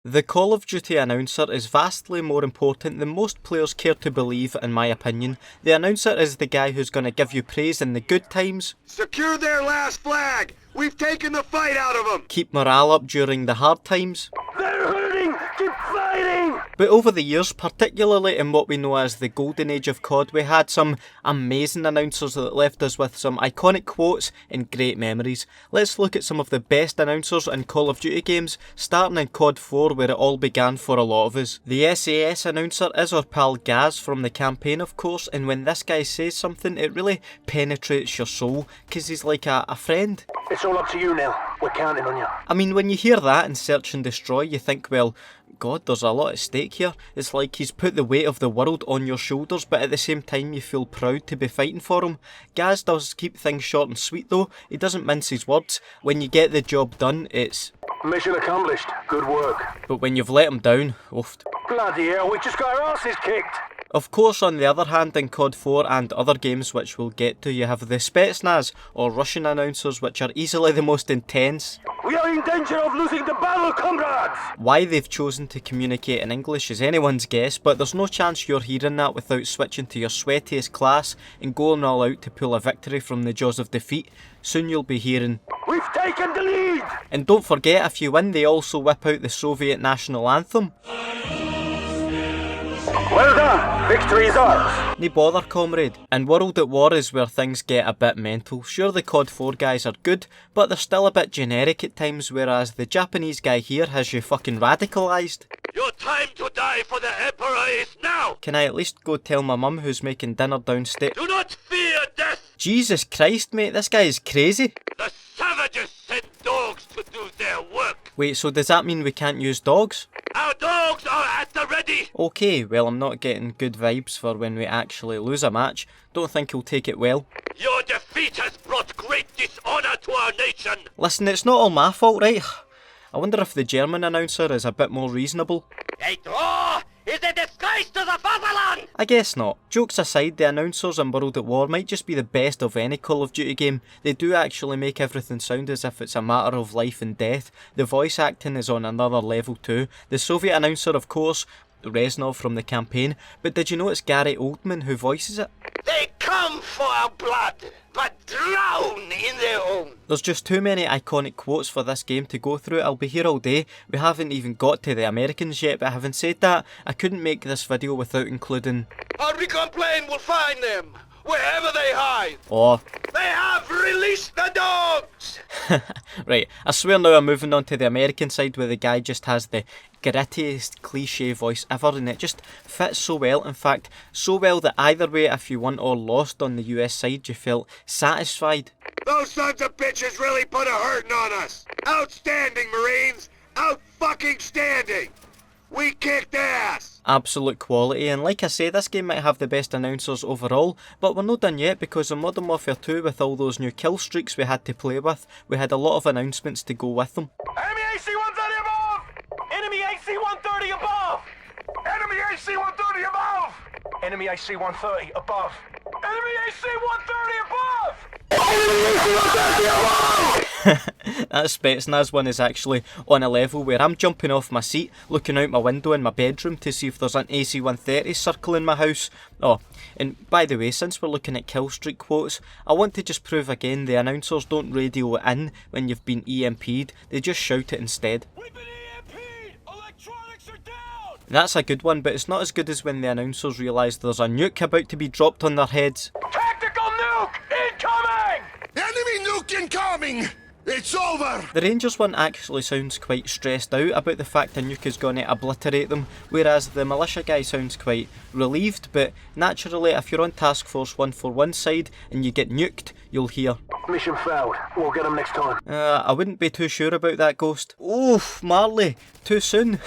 The Call of Duty announcer is vastly more important than most players care to believe, in my opinion. The announcer is the guy who's going to give you praise in the good times. Secure their last flag! We've taken the fight out of them! Keep morale up during the hard times. They're hurting! Keep fighting! But over the years, particularly in what we know as the golden age of COD, we had some amazing announcers that left us with some iconic quotes and great memories. Let's look at some of the best announcers in Call of Duty games, starting in COD 4 where it all began for a lot of us. The SAS announcer is our pal Gaz from the campaign, of course, and when this guy says something, it really penetrates your soul, because he's like a friend. It's all up to you now. We're counting on you. I mean, when you hear that in Search and Destroy, you think, well, God, there's a lot at stake here. It's like he's put the weight of the world on your shoulders, but at the same time you feel proud to be fighting for him. Gaz does keep things short and sweet though. He doesn't mince his words. When you get the job done, it's mission accomplished. Good work. But when you've let him down, oofed. Bloody hell, we just got our asses kicked. Of course, on the other hand, in COD 4 and other games which we'll get to, you have the Spetsnaz, or Russian announcers, which are easily the most intense. We are in danger of losing the battle, comrades! Why they've chosen to communicate in English is anyone's guess, but there's no chance you're hearing that without switching to your sweatiest class and going all out to pull a victory from the jaws of defeat. Soon you'll be hearing, "We've taken the lead!" And don't forget, if you win, they also whip out the Soviet national anthem. Well done! Victory is ours! No bother, comrade. And World at War is where things get a bit mental. Sure, the COD 4 guys are good, but they're still a bit generic at times, whereas the Japanese guy here has you fucking radicalised. Your time to die for the Emperor is now! Can I at least go tell my mum who's making dinner downstairs? Do not fear death! Jesus Christ, mate, this guy is crazy. The savages send dogs to do their work! Wait, so does that mean we can't use dogs? Our dogs are at the ready! Okay, well, I'm not getting good vibes for when we actually lose a match. Don't think he'll take it well. Your defeat has brought great dishonour to our nation! Listen, it's not all my fault, right? I wonder if the German announcer is a bit more reasonable. A draw is a disgrace to the fatherland! I guess not. Jokes aside, the announcers in World at War might just be the best of any Call of Duty game. They do actually make everything sound as if it's a matter of life and death. The voice acting is on another level too. The Soviet announcer, of course, Reznov from the campaign, but did you know it's Gary Oldman who voices it? They come for our blood, but drown in their own! There's just too many iconic quotes for this game to go through. I'll be here all day. We haven't even got to the Americans yet, but having said that, I couldn't make this video without including Our recon plane will find them, wherever they hide! or They have released the dogs! Right, I swear now I'm moving on to the American side where the guy just has the grittiest cliche voice ever, and it just fits so well. In fact, so well that either way, if you won or lost on the US side, you felt satisfied. Those sons of bitches really put a hurting on us! Outstanding, Marines! Out-fucking-standing! We kicked ass! Absolute quality, and like I say, this game might have the best announcers overall, but we're not done yet, because in Modern Warfare 2, with all those new kill streaks we had to play with, we had a lot of announcements to go with them. Enemy AC-130 above! Enemy AC-130 above! Enemy AC-130 above! Enemy AC-130 above! Enemy AC-130 above! Enemy AC-130 above! That Spetsnaz one is actually on a level where I'm jumping off my seat, looking out my window in my bedroom to see if there's an AC-130 circling my house. Oh, and by the way, since we're looking at killstreak quotes, I want to just prove again the announcers don't radio it in when you've been EMP'd, they just shout it instead. We've been EMP'd! Electronics are down! That's a good one, but it's not as good as when the announcers realise there's a nuke about to be dropped on their heads. Tactical nuke incoming! Enemy nuke incoming! It's over! The Rangers one actually sounds quite stressed out about the fact a nuke is going to obliterate them, whereas the militia guy sounds quite relieved, but naturally if you're on Task Force 141's side and you get nuked, you'll hear, Mission failed. We'll get them next time. I wouldn't be too sure about that, Ghost. Oof, Marley, too soon.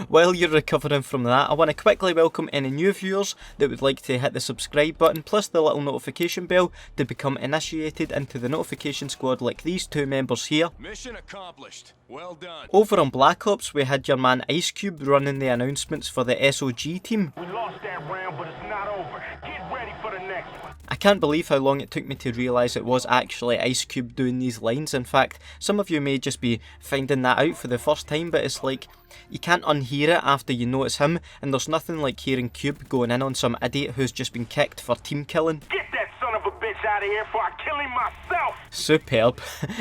While you're recovering from that, I want to quickly welcome any new viewers that would like to hit the subscribe button plus the little notification bell to become initiated into the notification squad like these two members here. Mission accomplished. Well done. Over on Black Ops, we had your man Ice Cube running the announcements for the SOG team. We lost that round, but it's not over. Get ready for the next one. I can't believe how long it took me to realise it was actually Ice Cube doing these lines. In fact, some of you may just be finding that out for the first time, but it's like, you can't unhear it after you know it's him, and there's nothing like hearing Cube going in on some idiot who's just been kicked for team killing. Get that son of a bitch out of here before I kill him myself! Superb.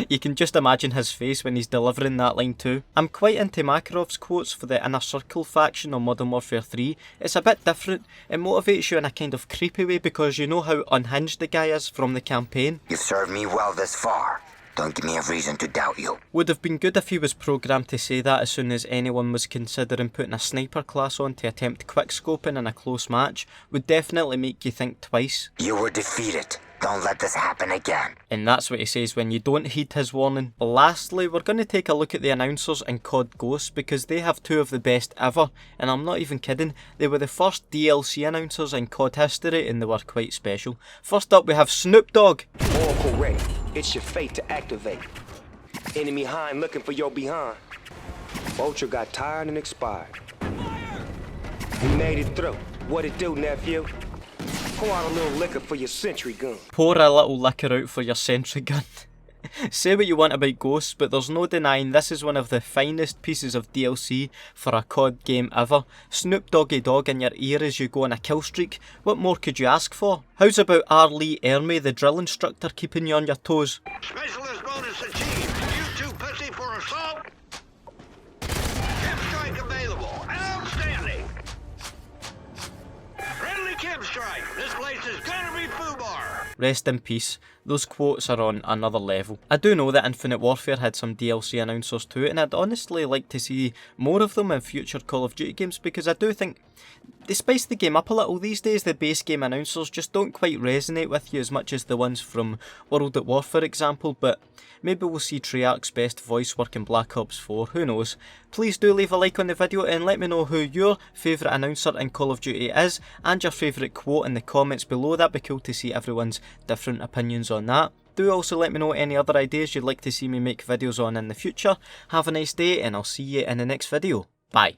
You can just imagine his face when he's delivering that line too. I'm quite into Makarov's quotes for the Inner Circle faction on Modern Warfare 3. It's a bit different. It motivates you in a kind of creepy way because you know how unhinged the guy is from the campaign. You've served me well this far. Don't give me a reason to doubt you. Would have been good if he was programmed to say that as soon as anyone was considering putting a sniper class on to attempt quickscoping in a close match. Would definitely make you think twice. You were defeated. Don't let this happen again. And that's what he says when you don't heed his warning. Lastly, we're going to take a look at the announcers in COD Ghosts because they have two of the best ever, and I'm not even kidding, they were the first DLC announcers in COD history and they were quite special. First up we have Snoop Dogg. Oracle ready. It's your fate to activate. Enemy hind looking for your behind. Vulture got tired and expired. We made it through. What it do, nephew? Pour out a little liquor for your sentry gun. Pour a little liquor out for your sentry gun. Say what you want about Ghosts, but there's no denying this is one of the finest pieces of DLC for a COD game ever. Snoop Doggy Dogg in your ear as you go on a kill streak. What more could you ask for? How's about R. Lee Ermey, the drill instructor, keeping you on your toes? Specialist bonus achieved. You too pussy for assault? Cap strike available. Outstanding. Friendly cap strike. This place is gonna be foobar. Rest in peace. Those quotes are on another level. I do know that Infinite Warfare had some DLC announcers too, and I'd honestly like to see more of them in future Call of Duty games because I do think they spice the game up a little. These days the base game announcers just don't quite resonate with you as much as the ones from World at War for example, but maybe we'll see Treyarch's best voice work in Black Ops 4, who knows. Please do leave a like on the video and let me know who your favourite announcer in Call of Duty is and your favourite quote in the comments below. That'd be cool to see everyone's different opinions on that. Do also let me know any other ideas you'd like to see me make videos on in the future. Have a nice day and I'll see you in the next video. Bye.